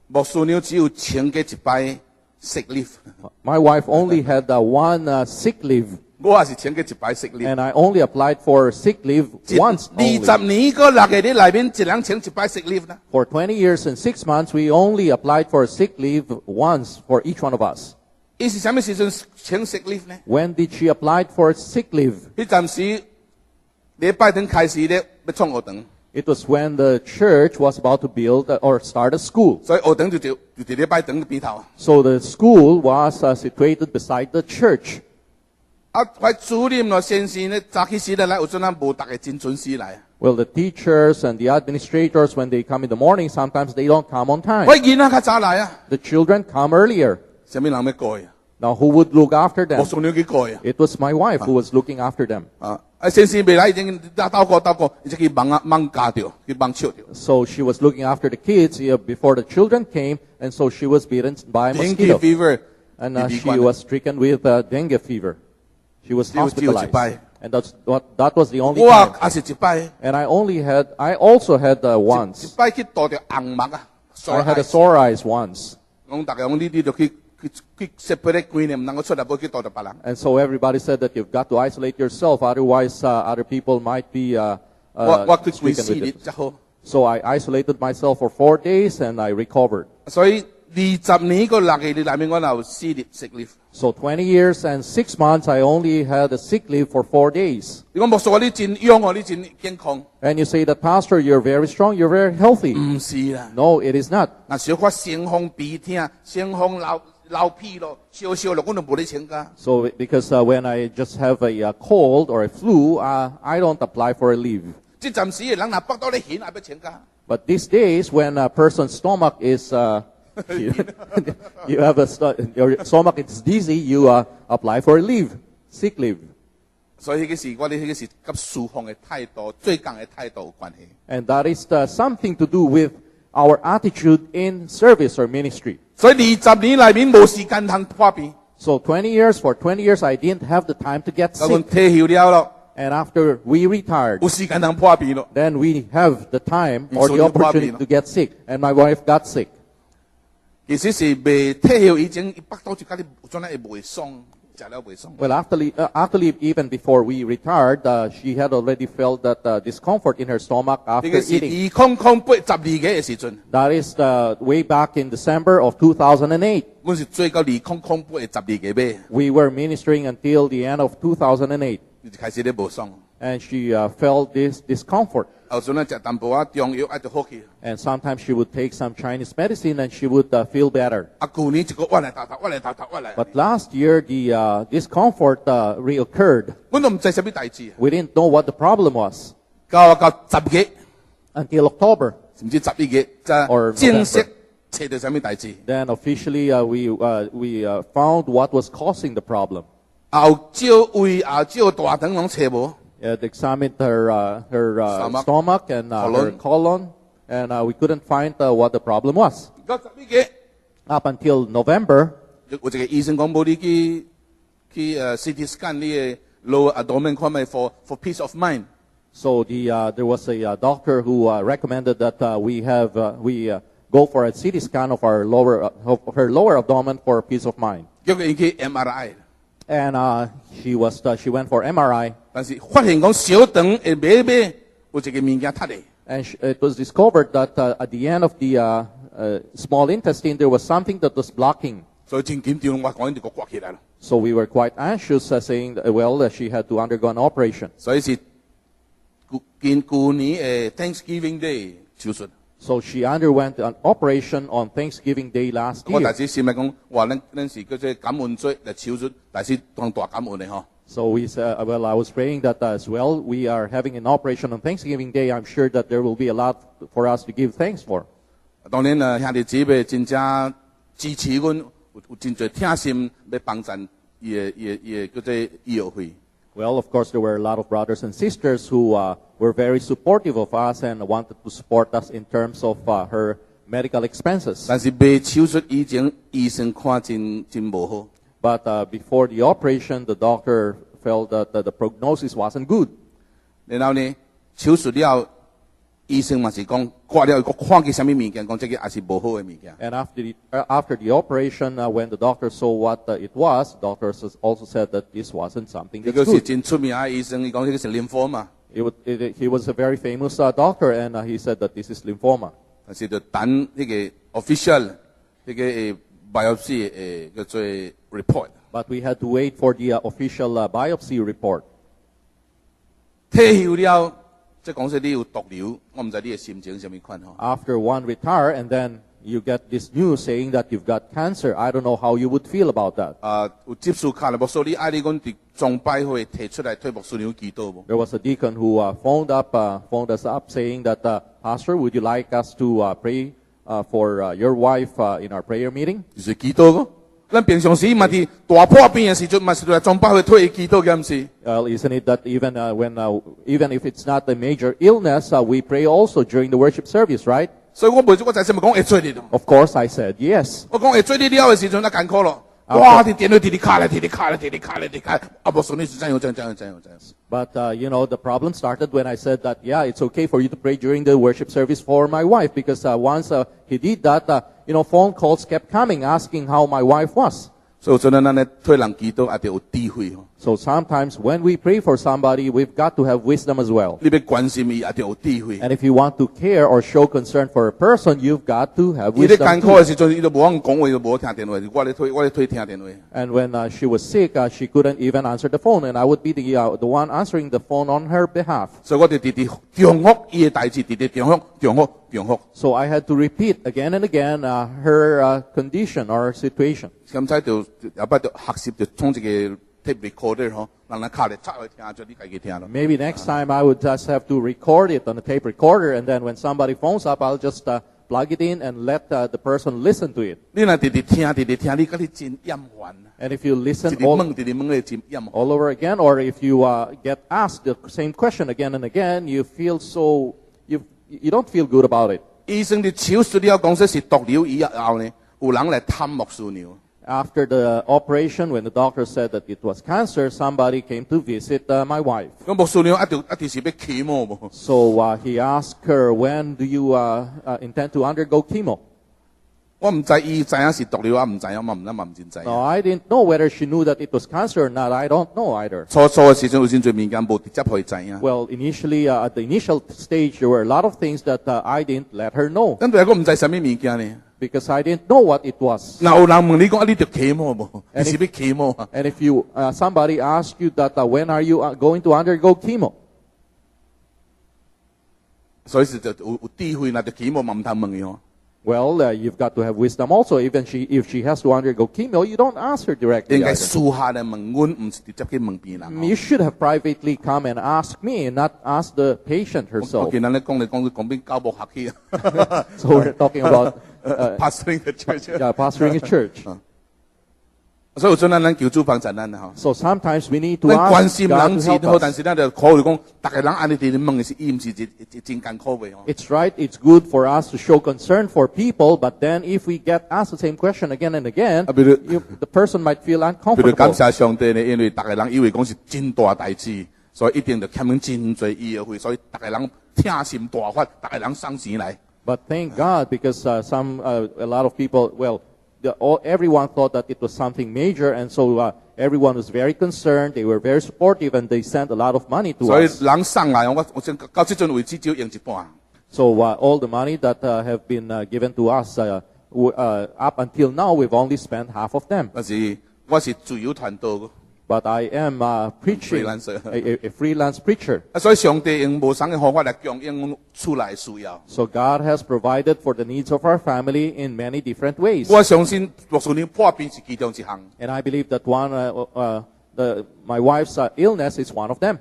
牧師娘只有請過一擺 sick leave， My wife only had one sick leave, 我也是請過一擺 sick leave。 and I only applied for sick leave once 20 only. 年個6個月裏面，一人請一擺 sick leave 啦。 For 20 years and 6 months, we only applied for sick leave once for each one of us. 伊是什麼時陣請 sick leave 呢？ When did she apply for sick leave? 迄陣時禮拜堂開始咧要創學堂， It was when the church was about to build or start a school. 所以學堂就喺禮拜堂嘅邊頭。 So the school was situated beside the church. 我主任咯先生咧早起時咧來，有陣啊無逐個真準時來。 Well, the teachers and the administrators, when they come in the morning, sometimes they don't come on 我 time. 囡仔較早來啊， The children come earlier. 什麼人要過啊？ Now, who would look after 牧 them? 師娘去過啊。 It was my wife who was looking after them. 先生未來已經鬥過，伊就去掹架掉，去掹笑掉。 So she was looking after the kids before the children came, and so she was bitten by a Dengue mosquito. fever， And 你 she was stricken with dengue fever. She was 只有一擺。 hospitalized. And that was the only 我 time. 也是一擺， And I also had 一 once. 擺去倒掉紅目啊。 I had a sore eyes once. 講大家講你就去 separate 幾年，唔能夠出嚟，唔去倒掉別人。 And so everybody said that you've got to isolate yourself, otherwise other people might be 我去 stricken 4 with 日 it. 就好。 So I isolated myself for 4 days and I recovered. 所以20年個6個月裏面，我有4日 sick leave。 So 20 years and 6 months, I only had a sick leave for 4 days. 如果牧師話你真勇哦，你真健康， And you say that, Pastor, you're very strong, you're very healthy. 唔是啦。 No, it is not. 嗱，小可先風鼻痛，先風流屁咯，少少咯，我都冇你請噶。 So because when I just have a cold or a flu, I don't apply for a leave. 即陣時人嗱北到你顯，係要請噶。 But these days, when a person's stomach is, you have your stomach is dizzy, you apply for a leave, sick leave. 所以嗰時我哋嗰時跟侍奉嘅態度、最近嘅態度有關係。 And that is something to do with our attitude in service or ministry. 所以20年裏面冇時間通破病， So for 20 years, I didn't have the time to get 咁我 sick. 退休了咯， And after we retired, 有時間通破病咯。 then we have the time or So the you opportunity probably- to get sick. And my wife got sick. 其實是未退休以前，北到就家己有陣會袂爽，食了袂爽。 Well, actually, even before we retired, she had already felt that discomfort in her stomach 呢 after 個是 eating. 2008嘅時陣， That is way back in December of 2008. 我是最到2008嘅12個月， We were ministering until the end of 2008. 你就開始咧無爽。 And she felt this discomfort. 後陣咧食淡薄啊中藥，就好去。 And sometimes she would take some Chinese medicine and she would feel better. 舊年一個屈嚟頭頭，屈嚟頭頭，屈嚟。 But last year, the discomfort reoccurred. 我都唔知什麼大事， We didn't know what the problem was 到10月， until October. 甚至11月，就 Or 正式查到什麼大事。 Then officially we found what was causing the problem. 後照胃、後照大腸攏查無， Examined her stomach and her colon, and we couldn't find what the problem was. 到11月， Up until November, 有一個醫生講冇你去CT scan 你嘅 lower abdomen 看咪 for peace of mind。 so there was a doctor who recommended that we go for a CT scan of her lower abdomen for peace of mind. 叫佢去 MRI， And she went for MRI, 但是發現講小腸嘅尾尾有一個物件塌嚟， and it was discovered that at the end of the small intestine there was something that was blocking. 所以真緊張，我講呢個刮起來咯。 So we were quite anxious, saying that she had to undergo an operation. 所以是舊年Thanksgiving Day 手術。 So she underwent an operation on Thanksgiving Day last 我大 year. 致先咪講話，咱是叫做感恩節嚟手術，但是當大感恩嘅嗬。 So we said, well, I was praying that as well. We are having an operation on Thanksgiving Day. I'm sure that there will be a lot for us to give thanks for. 當然啊，兄弟姊妹真正支持阮，有真侪聽心要幫襯伊叫做醫藥費。 Well, of course, there were a lot of brothers and sisters who were very supportive of us and wanted to support us in terms of her medical expenses. 但是未手術以前，醫生看真無好。 But before the operation, the doctor felt that the prognosis wasn't good. 然後呢，手術了醫生嘛是講掛了，佢看見什麼物件，講這個也是無好嘅物件。 And after the operation, when the doctor saw what it was, doctors also said that this wasn't something 呢 that's 個是 good. 真出名嘅醫生，佢講呢個是lymphoma嘛， He was a very famous doctor, and he said that this is lymphoma. 但是就等呢個 official 呢個biopsy 叫做 report。 But we had to wait for the official biopsy report. 退休了，即係講說你有毒瘤，我唔知你嘅心情什麼款嗬。 After one retire, and then you get this news saying that you've got cancer. I don't know how you would feel about that. 有接受卡啦，牧師你嗌你講啲崇拜會提出嚟推牧師娘祈禱無？ There was a deacon who phoned us up saying that, Pastor, would you like us to pray for your wife in our prayer meeting? 就是祈禱個。咱平常時嘛啲大破病嘅時陣，嘛是嚟崇拜會推祈禱嘅，唔是？ Isn't it that even if it's not a major illness, we pray also during the worship service, right? 所以我每次我就係咪講會做你咯？ Of course, I said yes. 我講會做你了嘅時陣，那艱苦咯。哇！啲電腦滴滴卡咧，滴滴卡咧，滴滴卡咧，滴滴卡。啊，牧師你是這樣。 But, the problem started when I said that, yeah, it's okay for you to pray during the worship service for my wife, because once he did that, phone calls kept coming asking how my wife was. 所以我覺得咱咧推人祈禱一定有智慧嗬。 So sometimes when we pray for somebody, we've got to have wisdom as well. 你要關心伊一定有智慧。 And if you want to care or show concern for a person, you've got to have 伊咧 wisdom 艱苦 too. 嘅時陣，伊都無法講話，伊都無聽電話。我咧推聽電話。 And when she was sick, she couldn't even answer the phone, and I would be the one answering the phone on her behalf. 所以我哋直直重複伊嘅代志，直直重複。 So I had to repeat again and again her condition or situation. 咁才就後擺就學習就創一個 tape recorder 嗬，讓人卡嚟插去聽，就你家己聽咯。 Maybe next time I would just have to record it on a tape recorder, and then when somebody phones up, I'll just plug it in and let the person listen to it. 你若直直聽，你覺得真厭煩。 And if you 直 listen 直問，你真厭煩。 all over again, or if you get asked the same question again and again, you feel you don't feel good about it. 醫生啲手術了講說是毒瘤以後呢，有人嚟探牧師娘。 After the operation, when the doctor said that it was cancer, somebody came to visit my wife. 咁牧師娘一定是要chemo無？ So he asked her, when do you intend to undergo chemo? 我唔知伊知影是毒瘤啊，唔知影嘛唔真知。 No, I didn't know whether she knew that it was cancer or not. I don't know either. 初嘅時陣有真侪物件無直接可以知影。 Well, initially, at the initial stage, there were a lot of things that I didn't let her know 咁但係我唔知什麼物件呢？ because I didn't know what it was. 嗱，有人問你講你條 chemo 無？你是要 chemo 啊？ And if you somebody asks you that when are you going to undergo chemo? 所以是就有智慧，那條 chemo 嘛唔通問伊哦。 Well, you've got to have wisdom also. Even if she has to undergo chemo, you don't ask her directly. 應該 either. 私下嚟問阮，唔是直接去問別人哦。 You should have privately come and ask me, and not ask the patient 我 herself. 見人咧講邊教牧學去啊 So we're talking about ，pastoring the church。 pastoring a church. 所以有陣咱求主幫助咱啊。 So sometimes we need to 咱關 ask 心 God 人 to 是 help 好，但 us. 是咱就考慮講，大家人按你哋問嘅是，伊唔是真艱苦嘅哦。 It's right, it's good for us to show concern for people, but then if we get asked the same question again and again, 比如 the person might feel 譬如感 uncomfortable. 謝上帝呢，因為大家人以為講是真大代志，所以一定就欠緊真濟醫藥費，所以大家人聽心大發，大家人生錢嚟。 But thank God, because a lot of people, everyone thought that it was something major, and so everyone was very concerned. They were very supportive, and they sent a lot of money to 所以 us. 人送來，我先到這陣為止只有用一半。 So all the money that have been given to us up until now, we've only spent half of them. 但是我是自由傳道嘅， But I am preaching, Freelancer. a freelance preacher. 所以上帝用無生嘅方法嚟供應厝內需要。 So God has provided for the needs of our family in many different ways. 我相信牧師娘破病是其中一項。 And I believe that my wife's illness is one of them.